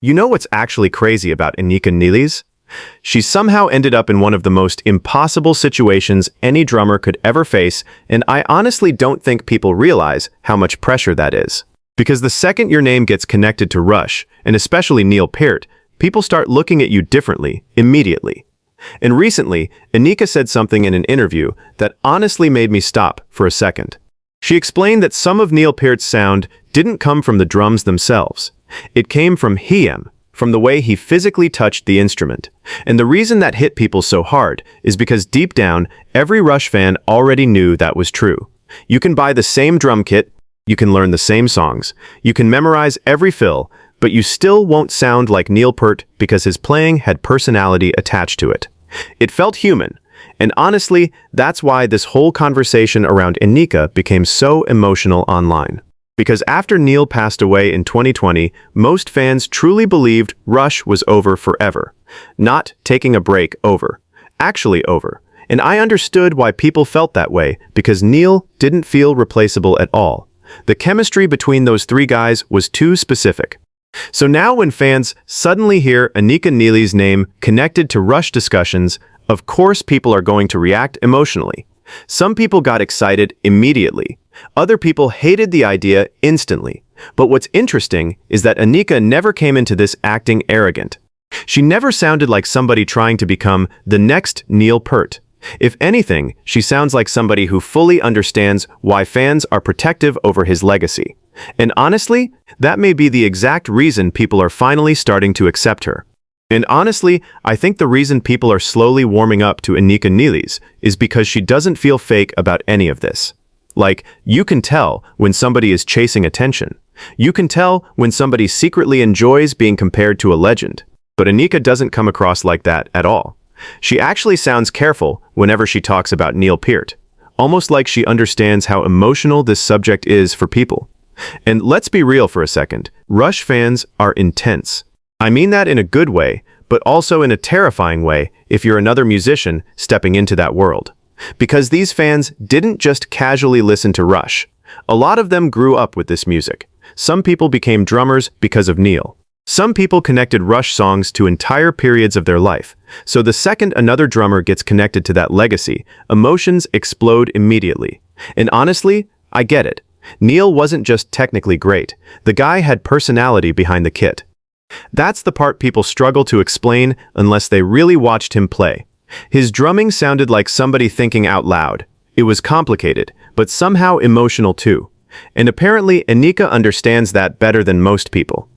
You know what's actually crazy about Anika Nilles? She somehow ended up in one of the most impossible situations any drummer could ever face, and I honestly don't think people realize how much pressure that is. Because the second your name gets connected to Rush, and especially Neil Peart, people start looking at you differently, immediately. And recently, Anika said something in an interview that honestly made me stop for a second. She explained that some of Neil Peart's sound didn't come from the drums themselves. It came from him, from the way he physically touched the instrument. And the reason that hit people so hard is because deep down, every Rush fan already knew that was true. You can buy the same drum kit, you can learn the same songs, you can memorize every fill, but you still won't sound like Neil Peart because his playing had personality attached to it. It felt human. And honestly, that's why this whole conversation around Anika became so emotional online. Because after Neil passed away in 2020, most fans truly believed Rush was over forever. Not taking a break over. Actually over. And I understood why people felt that way, because Neil didn't feel replaceable at all. The chemistry between those three guys was too specific. So now when fans suddenly hear Anika Nilles' name connected to Rush discussions, of course people are going to react emotionally. Some people got excited immediately. Other people hated the idea instantly. But what's interesting is that Anika never came into this acting arrogant. She never sounded like somebody trying to become the next Neil Peart. If anything, she sounds like somebody who fully understands why fans are protective over his legacy. And honestly, that may be the exact reason people are finally starting to accept her. And honestly, I think the reason people are slowly warming up to Anika Nilles is because she doesn't feel fake about any of this. Like, you can tell when somebody is chasing attention. You can tell when somebody secretly enjoys being compared to a legend. But Anika doesn't come across like that at all. She actually sounds careful whenever she talks about Neil Peart, almost like she understands how emotional this subject is for people. And let's be real for a second, Rush fans are intense. I mean that in a good way, but also in a terrifying way if you're another musician stepping into that world. Because these fans didn't just casually listen to Rush. A lot of them grew up with this music. Some people became drummers because of Neil. Some people connected Rush songs to entire periods of their life. So the second another drummer gets connected to that legacy, emotions explode immediately. And honestly, I get it. Neil wasn't just technically great. The guy had personality behind the kit. That's the part people struggle to explain unless they really watched him play. His drumming sounded like somebody thinking out loud. It was complicated, but somehow emotional too. And apparently Anika understands that better than most people.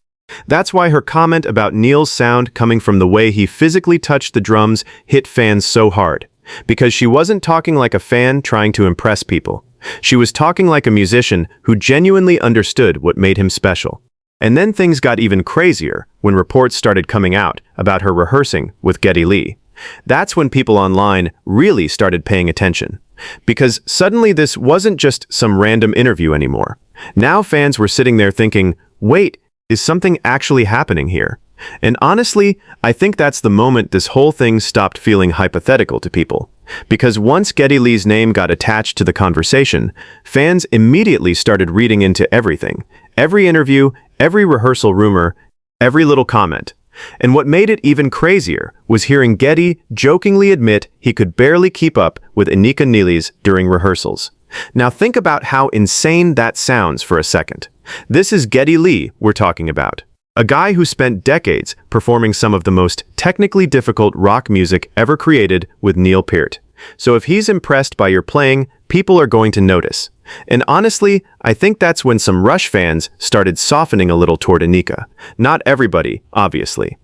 That's why her comment about Neil's sound coming from the way he physically touched the drums hit fans so hard. Because she wasn't talking like a fan trying to impress people. She was talking like a musician who genuinely understood what made him special. And then things got even crazier when reports started coming out about her rehearsing with Geddy Lee. That's when people online really started paying attention. Because suddenly this wasn't just some random interview anymore. Now fans were sitting there thinking, wait, is something actually happening here? And honestly, I think that's the moment this whole thing stopped feeling hypothetical to people. Because once Geddy Lee's name got attached to the conversation, fans immediately started reading into everything. Every interview, every rehearsal rumor, every little comment. And what made it even crazier was hearing Geddy jokingly admit he could barely keep up with Anika Nilles during rehearsals. Now think about how insane that sounds for a second. This is Geddy Lee we're talking about. A guy who spent decades performing some of the most technically difficult rock music ever created with Neil Peart. So if he's impressed by your playing, people are going to notice. And honestly, I think that's when some Rush fans started softening a little toward Anika. Not everybody, obviously.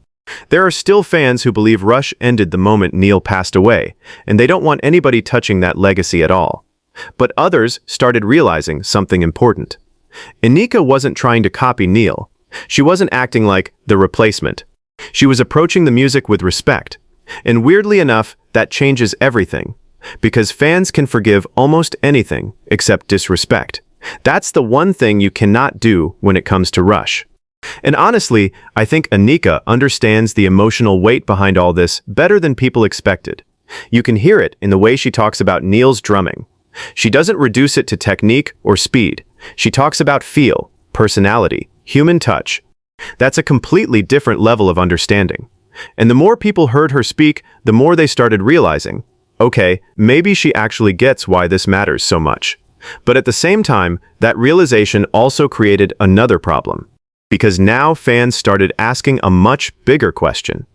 There are still fans who believe Rush ended the moment Neil passed away, and they don't want anybody touching that legacy at all. But others started realizing something important. Anika wasn't trying to copy Neil. She wasn't acting like the replacement. She was approaching the music with respect. And weirdly enough, that changes everything. Because fans can forgive almost anything except disrespect. That's the one thing you cannot do when it comes to Rush. And honestly, I think Anika understands the emotional weight behind all this better than people expected. You can hear it in the way she talks about Neil's drumming. She doesn't reduce it to technique or speed. She talks about feel, personality, human touch. That's a completely different level of understanding. And the more people heard her speak, the more they started realizing, okay, maybe she actually gets why this matters so much. But at the same time, that realization also created another problem. Because now fans started asking a much bigger question.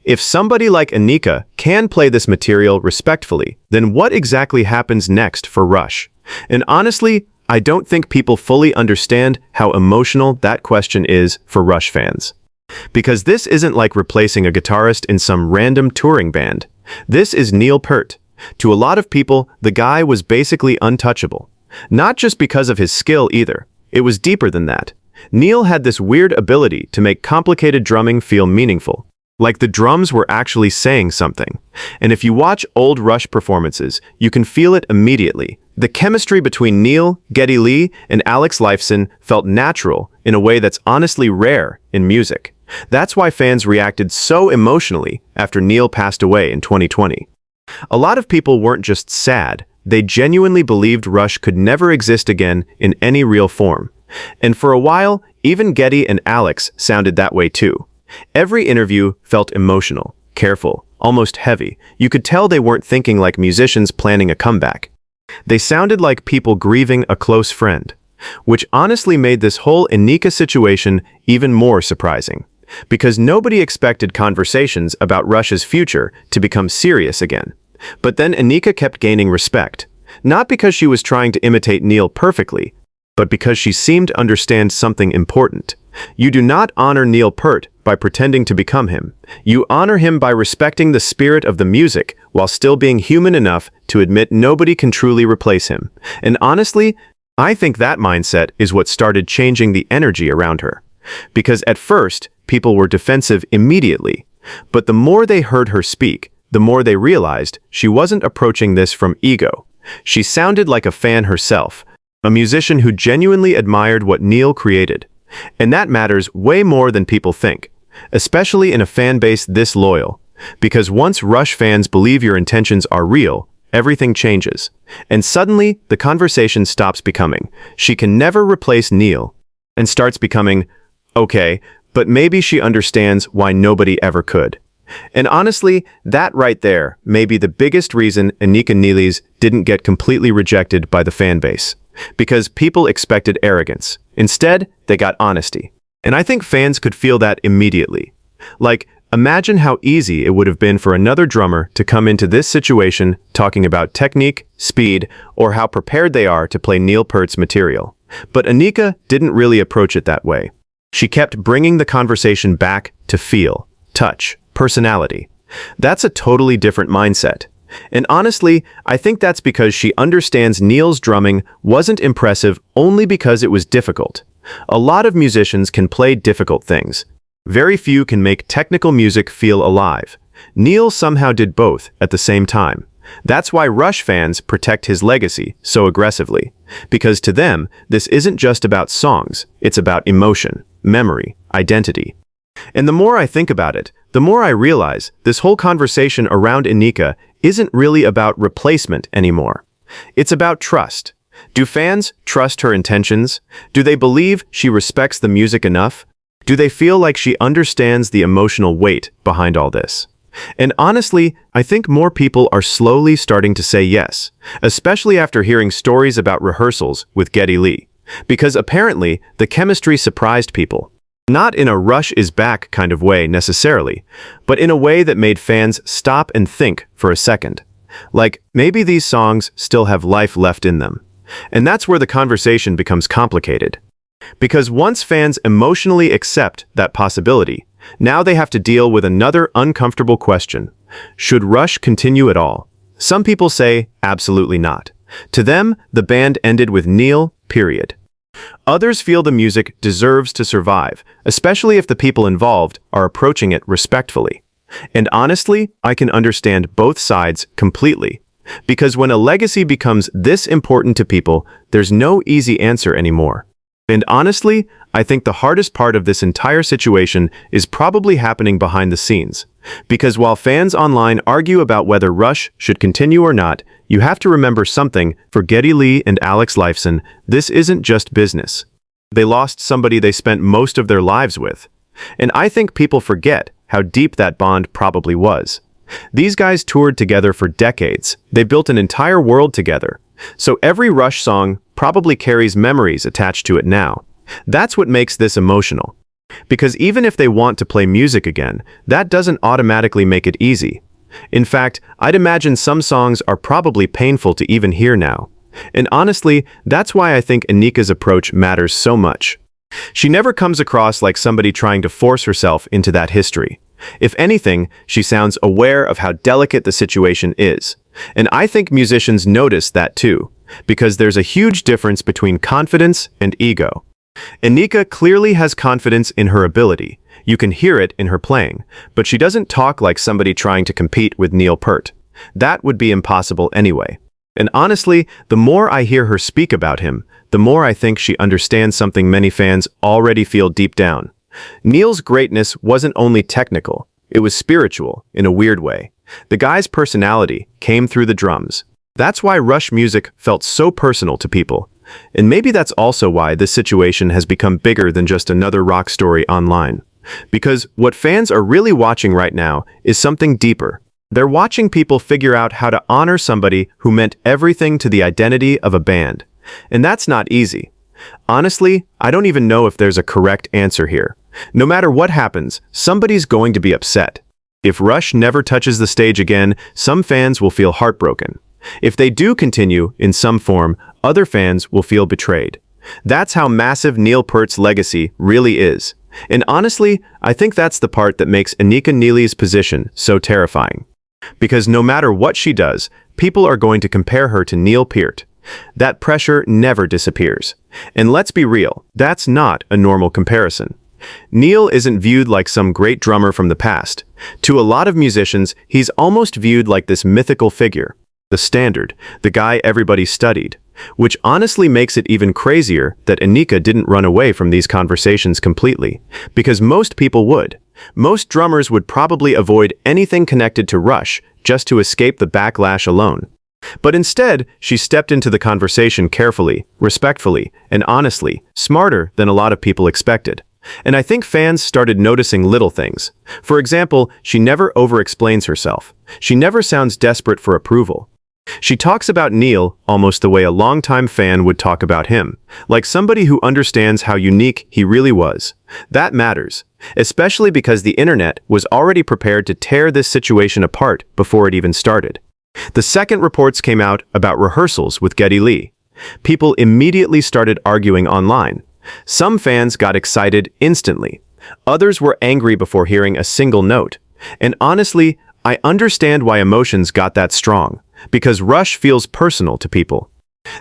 If somebody like Anika can play this material respectfully, then what exactly happens next for Rush? And honestly, I don't think people fully understand how emotional that question is for Rush fans. Because this isn't like replacing a guitarist in some random touring band. This is Neil Peart. To a lot of people, the guy was basically untouchable. Not just because of his skill either. It was deeper than that. Neil had this weird ability to make complicated drumming feel meaningful. Like the drums were actually saying something. And if you watch old Rush performances, you can feel it immediately. The chemistry between Neil, Geddy Lee, and Alex Lifeson felt natural in a way that's honestly rare in music. That's why fans reacted so emotionally after Neil passed away in 2020. A lot of people weren't just sad, they genuinely believed Rush could never exist again in any real form. And for a while, even Geddy and Alex sounded that way too. Every interview felt emotional, careful, almost heavy. You could tell they weren't thinking like musicians planning a comeback. They sounded like people grieving a close friend, which honestly made this whole Anika situation even more surprising, because nobody expected conversations about Rush's future to become serious again. But then Anika kept gaining respect, not because she was trying to imitate Neil perfectly, but because she seemed to understand something important. You do not honor Neil Peart by pretending to become him. You honor him by respecting the spirit of the music while still being human enough to admit nobody can truly replace him. And honestly, I think that mindset is what started changing the energy around her. Because at first, people were defensive immediately. But the more they heard her speak, the more they realized she wasn't approaching this from ego. She sounded like a fan herself, a musician who genuinely admired what Neil created. And that matters way more than people think, especially in a fan base this loyal. Because once Rush fans believe your intentions are real, everything changes. And suddenly, the conversation stops becoming, she can never replace Neil, and starts becoming, okay, but maybe she understands why nobody ever could. And honestly, that right there may be the biggest reason Anika Nilles didn't get completely rejected by the fan base. Because people expected arrogance. Instead, they got honesty. And I think fans could feel that immediately. Like, imagine how easy it would have been for another drummer to come into this situation talking about technique, speed, or how prepared they are to play Neil Peart's material. But Anika didn't really approach it that way. She kept bringing the conversation back to feel, touch, personality. That's a totally different mindset. And honestly, I think that's because she understands Neil's drumming wasn't impressive only because it was difficult. A lot of musicians can play difficult things. Very few can make technical music feel alive. Neil somehow did both at the same time. That's why Rush fans protect his legacy so aggressively. Because to them, this isn't just about songs, it's about emotion, memory, identity. And the more I think about it, the more I realize this whole conversation around Anika isn't really about replacement anymore. It's about trust. Do fans trust her intentions? Do they believe she respects the music enough? Do they feel like she understands the emotional weight behind all this? And honestly, I think more people are slowly starting to say yes, especially after hearing stories about rehearsals with Geddy Lee. Because apparently, the chemistry surprised people. Not in a Rush is back kind of way necessarily, but in a way that made fans stop and think for a second. Like, maybe these songs still have life left in them. And that's where the conversation becomes complicated. Because once fans emotionally accept that possibility, now they have to deal with another uncomfortable question. Should Rush continue at all? Some people say absolutely not. To them, the band ended with Neil, period. Others feel the music deserves to survive, especially if the people involved are approaching it respectfully. And honestly, I can understand both sides completely. Because when a legacy becomes this important to people, there's no easy answer anymore. And honestly, I think the hardest part of this entire situation is probably happening behind the scenes. Because while fans online argue about whether Rush should continue or not, you have to remember something: for Geddy Lee and Alex Lifeson, this isn't just business. They lost somebody they spent most of their lives with. And I think people forget how deep that bond probably was. These guys toured together for decades. They built an entire world together. So every Rush song probably carries memories attached to it now. That's what makes this emotional. Because even if they want to play music again, that doesn't automatically make it easy. In fact, I'd imagine some songs are probably painful to even hear now. And honestly, that's why I think Anika's approach matters so much. She never comes across like somebody trying to force herself into that history. If anything, she sounds aware of how delicate the situation is. And I think musicians notice that too, because there's a huge difference between confidence and ego. Anika clearly has confidence in her ability. You can hear it in her playing, but she doesn't talk like somebody trying to compete with Neil Peart. That would be impossible anyway. And honestly, the more I hear her speak about him, the more I think she understands something many fans already feel deep down. Neil's greatness wasn't only technical, it was spiritual, in a weird way. The guy's personality came through the drums. That's why Rush music felt so personal to people. And maybe that's also why this situation has become bigger than just another rock story online. Because what fans are really watching right now is something deeper. They're watching people figure out how to honor somebody who meant everything to the identity of a band. And that's not easy. Honestly, I don't even know if there's a correct answer here. No matter what happens, somebody's going to be upset. If Rush never touches the stage again, some fans will feel heartbroken. If they do continue in some form, other fans will feel betrayed. That's how massive Neil Peart's legacy really is. And honestly, I think that's the part that makes Anika Nilles' position so terrifying. Because no matter what she does, people are going to compare her to Neil Peart. That pressure never disappears. And let's be real, that's not a normal comparison. Neil isn't viewed like some great drummer from the past. To a lot of musicians, he's almost viewed like this mythical figure, the standard, the guy everybody studied. Which honestly makes it even crazier that Anika didn't run away from these conversations completely, because most people would. Most drummers would probably avoid anything connected to Rush just to escape the backlash alone. But instead, she stepped into the conversation carefully, respectfully, and honestly, smarter than a lot of people expected. And I think fans started noticing little things. For example, she never over-explains herself. She never sounds desperate for approval. She talks about Neil almost the way a longtime fan would talk about him, like somebody who understands how unique he really was. That matters, especially because the internet was already prepared to tear this situation apart before it even started. The second reports came out about rehearsals with Geddy Lee. People immediately started arguing online. Some fans got excited instantly. Others were angry before hearing a single note. And honestly, I understand why emotions got that strong. Because Rush feels personal to people.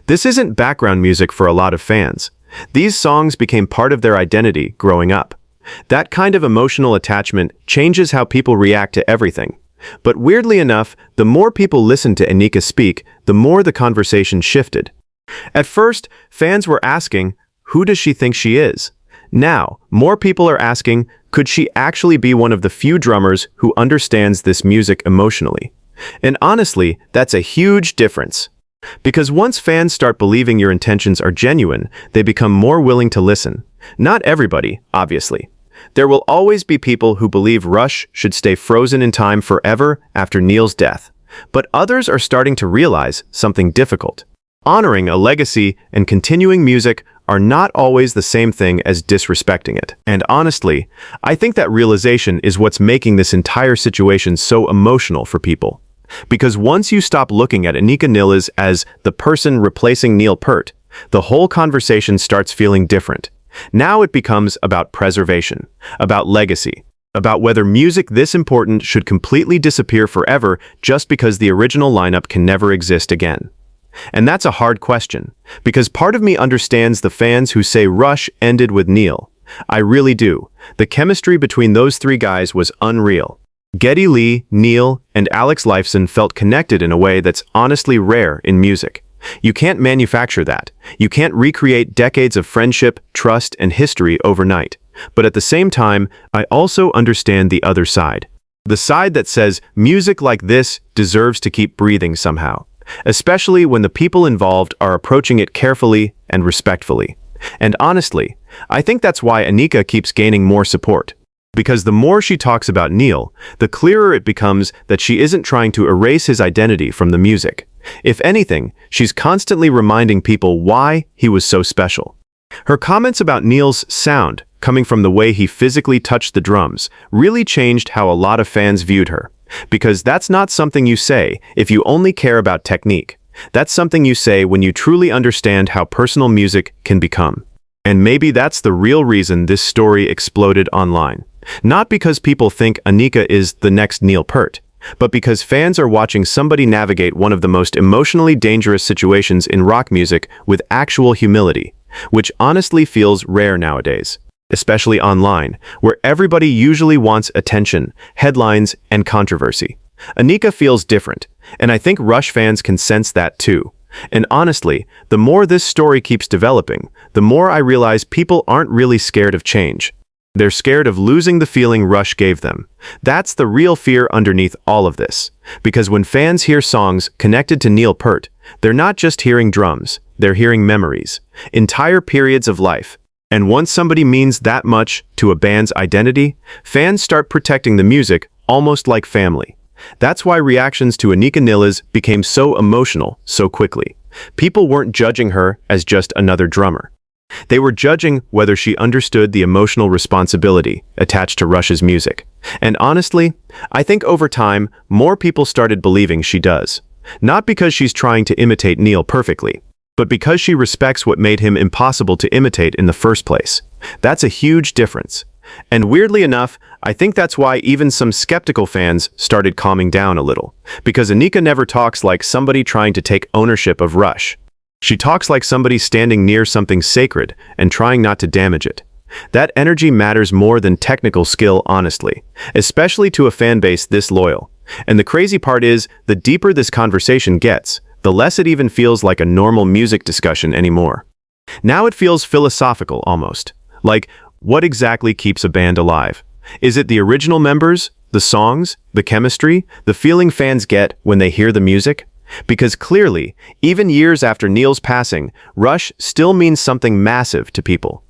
This isn't background music for a lot of fans. These songs became part of their identity growing up. That kind of emotional attachment changes how people react to everything. But weirdly enough, the more people listened to Anika speak, the more the conversation shifted. At first, fans were asking, who does she think she is? Now, more people are asking, could she actually be one of the few drummers who understands this music emotionally? And honestly, that's a huge difference. Because once fans start believing your intentions are genuine, they become more willing to listen. Not everybody, obviously. There will always be people who believe Rush should stay frozen in time forever after Neil's death. But others are starting to realize something difficult. Honoring a legacy and continuing music are not always the same thing as disrespecting it. And honestly, I think that realization is what's making this entire situation so emotional for people. Because once you stop looking at Anika Nilles as the person replacing Neil Peart, the whole conversation starts feeling different. Now it becomes about preservation, about legacy, about whether music this important should completely disappear forever just because the original lineup can never exist again. And that's a hard question, because part of me understands the fans who say Rush ended with Neil. I really do. The chemistry between those three guys was unreal. Geddy Lee, Neil, and Alex Lifeson felt connected in a way that's honestly rare in music. You can't manufacture that. You can't recreate decades of friendship, trust, and history overnight. But at the same time, I also understand the other side. The side that says music like this deserves to keep breathing somehow. Especially when the people involved are approaching it carefully and respectfully. And honestly, I think that's why Anika keeps gaining more support. Because the more she talks about Neil, the clearer it becomes that she isn't trying to erase his identity from the music. If anything, she's constantly reminding people why he was so special. Her comments about Neil's sound, coming from the way he physically touched the drums, really changed how a lot of fans viewed her. Because that's not something you say if you only care about technique. That's something you say when you truly understand how personal music can become. And maybe that's the real reason this story exploded online. Not because people think Anika is the next Neil Peart, but because fans are watching somebody navigate one of the most emotionally dangerous situations in rock music with actual humility, which honestly feels rare nowadays, especially online, where everybody usually wants attention, headlines, and controversy. Anika feels different, and I think Rush fans can sense that too. And honestly, the more this story keeps developing, the more I realize people aren't really scared of change. They're scared of losing the feeling Rush gave them. That's the real fear underneath all of this. Because when fans hear songs connected to Neil Peart, they're not just hearing drums, they're hearing memories, entire periods of life. And once somebody means that much to a band's identity, fans start protecting the music almost like family. That's why reactions to Anika Nilles became so emotional so quickly. People weren't judging her as just another drummer. They were judging whether she understood the emotional responsibility attached to Rush's music. And honestly, I think over time, more people started believing she does. Not because she's trying to imitate Neil perfectly, but because she respects what made him impossible to imitate in the first place. That's a huge difference. And weirdly enough, I think that's why even some skeptical fans started calming down a little. Because Anika never talks like somebody trying to take ownership of Rush. She talks like somebody standing near something sacred and trying not to damage it. That energy matters more than technical skill, honestly, especially to a fan base this loyal. And the crazy part is, the deeper this conversation gets, the less it even feels like a normal music discussion anymore. Now it feels philosophical almost. Like, what exactly keeps a band alive? Is it the original members, the songs, the chemistry, the feeling fans get when they hear the music? Because clearly, even years after Neil's passing, Rush still means something massive to people.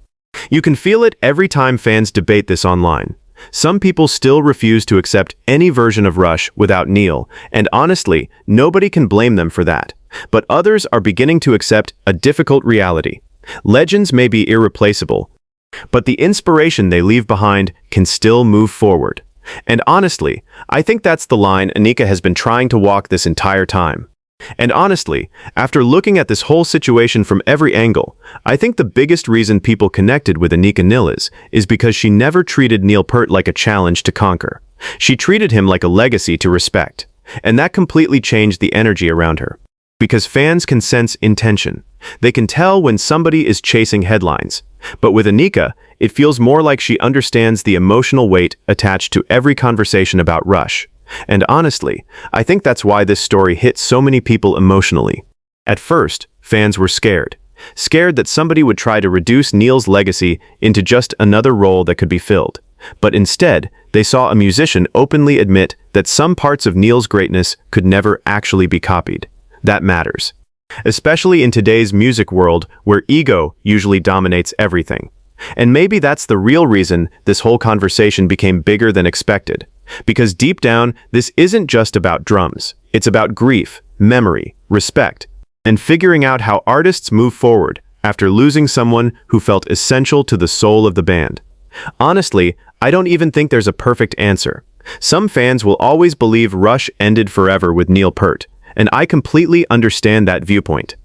You can feel it every time fans debate this online. Some people still refuse to accept any version of Rush without Neil, and honestly, nobody can blame them for that. But others are beginning to accept a difficult reality. Legends may be irreplaceable, but the inspiration they leave behind can still move forward. And honestly, I think that's the line Anika has been trying to walk this entire time. And honestly, after looking at this whole situation from every angle, I think the biggest reason people connected with Anika Nilles is because she never treated Neil Peart like a challenge to conquer. She treated him like a legacy to respect. And that completely changed the energy around her. Because fans can sense intention. They can tell when somebody is chasing headlines. But with Anika, it feels more like she understands the emotional weight attached to every conversation about Rush. And honestly, I think that's why this story hit so many people emotionally. At first, fans were scared. Scared that somebody would try to reduce Neil's legacy into just another role that could be filled. But instead, they saw a musician openly admit that some parts of Neil's greatness could never actually be copied. That matters. Especially in today's music world where ego usually dominates everything. And maybe that's the real reason this whole conversation became bigger than expected. Because deep down, this isn't just about drums. It's about grief, memory, respect, and figuring out how artists move forward after losing someone who felt essential to the soul of the band. Honestly, I don't even think there's a perfect answer. Some fans will always believe Rush ended forever with Neil Peart, and I completely understand that viewpoint.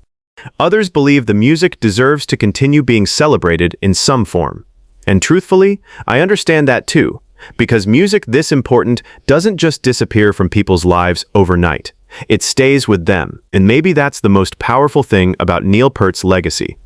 Others believe the music deserves to continue being celebrated in some form. And truthfully, I understand that too. Because music this important doesn't just disappear from people's lives overnight. It stays with them, and maybe that's the most powerful thing about Neil Peart's legacy.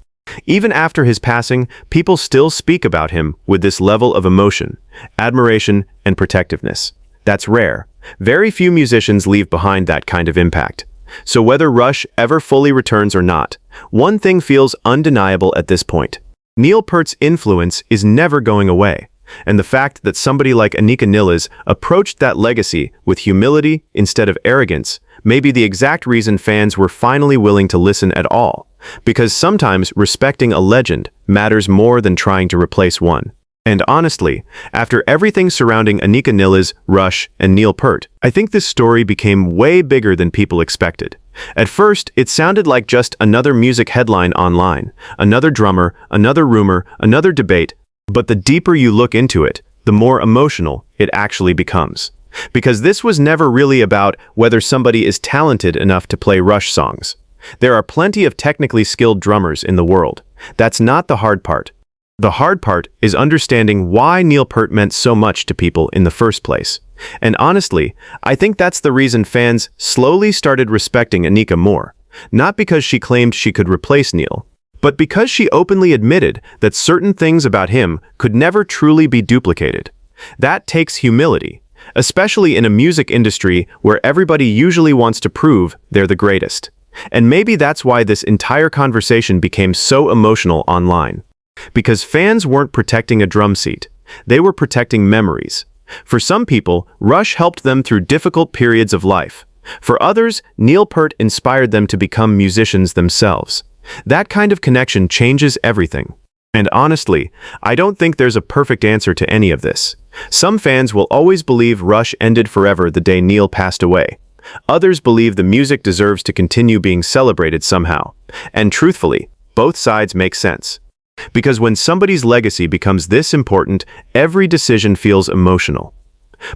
Even after his passing, people still speak about him with this level of emotion, admiration, and protectiveness. That's rare. Very few musicians leave behind that kind of impact. So whether Rush ever fully returns or not, one thing feels undeniable at this point. Neil Peart's influence is never going away. And the fact that somebody like Anika Nilles approached that legacy with humility instead of arrogance maybe the exact reason fans were finally willing to listen at all. Because sometimes respecting a legend matters more than trying to replace one. And honestly, after everything surrounding Anika Nilles, Rush, and Neil Peart, I think this story became way bigger than people expected. At first, it sounded like just another music headline online, another drummer, another rumor, another debate, but the deeper you look into it, the more emotional it actually becomes. Because this was never really about whether somebody is talented enough to play Rush songs. There are plenty of technically skilled drummers in the world. That's not the hard part. The hard part is understanding why Neil Peart meant so much to people in the first place. And honestly, I think that's the reason fans slowly started respecting Anika more. Not because she claimed she could replace Neil, but because she openly admitted that certain things about him could never truly be duplicated. That takes humility, especially in a music industry where everybody usually wants to prove they're the greatest. And maybe that's why this entire conversation became so emotional online. Because fans weren't protecting a drum seat. They were protecting memories. For some people, Rush helped them through difficult periods of life. For others, Neil Peart inspired them to become musicians themselves. That kind of connection changes everything. And honestly, I don't think there's a perfect answer to any of this. Some fans will always believe Rush ended forever the day Neil passed away. Others believe the music deserves to continue being celebrated somehow. And truthfully, both sides make sense. Because when somebody's legacy becomes this important, every decision feels emotional.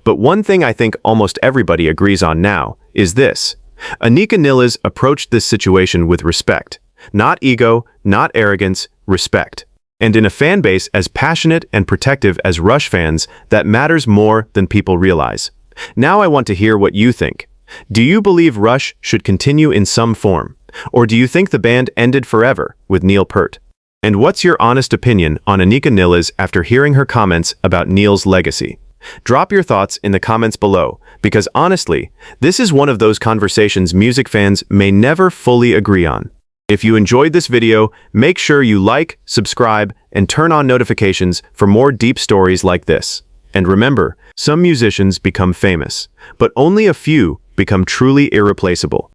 But one thing I think almost everybody agrees on now is this. Anika Nilles approached this situation with respect. Not ego, not arrogance, respect. And in a fan base as passionate and protective as Rush fans, that matters more than people realize. Now I want to hear what you think. Do you believe Rush should continue in some form? Or do you think the band ended forever with Neil Peart? And what's your honest opinion on Anika Nilles after hearing her comments about Neil's legacy? Drop your thoughts in the comments below, because honestly, this is one of those conversations music fans may never fully agree on. If you enjoyed this video, make sure you like, subscribe, and turn on notifications for more deep stories like this. And remember, some musicians become famous, but only a few become truly irreplaceable.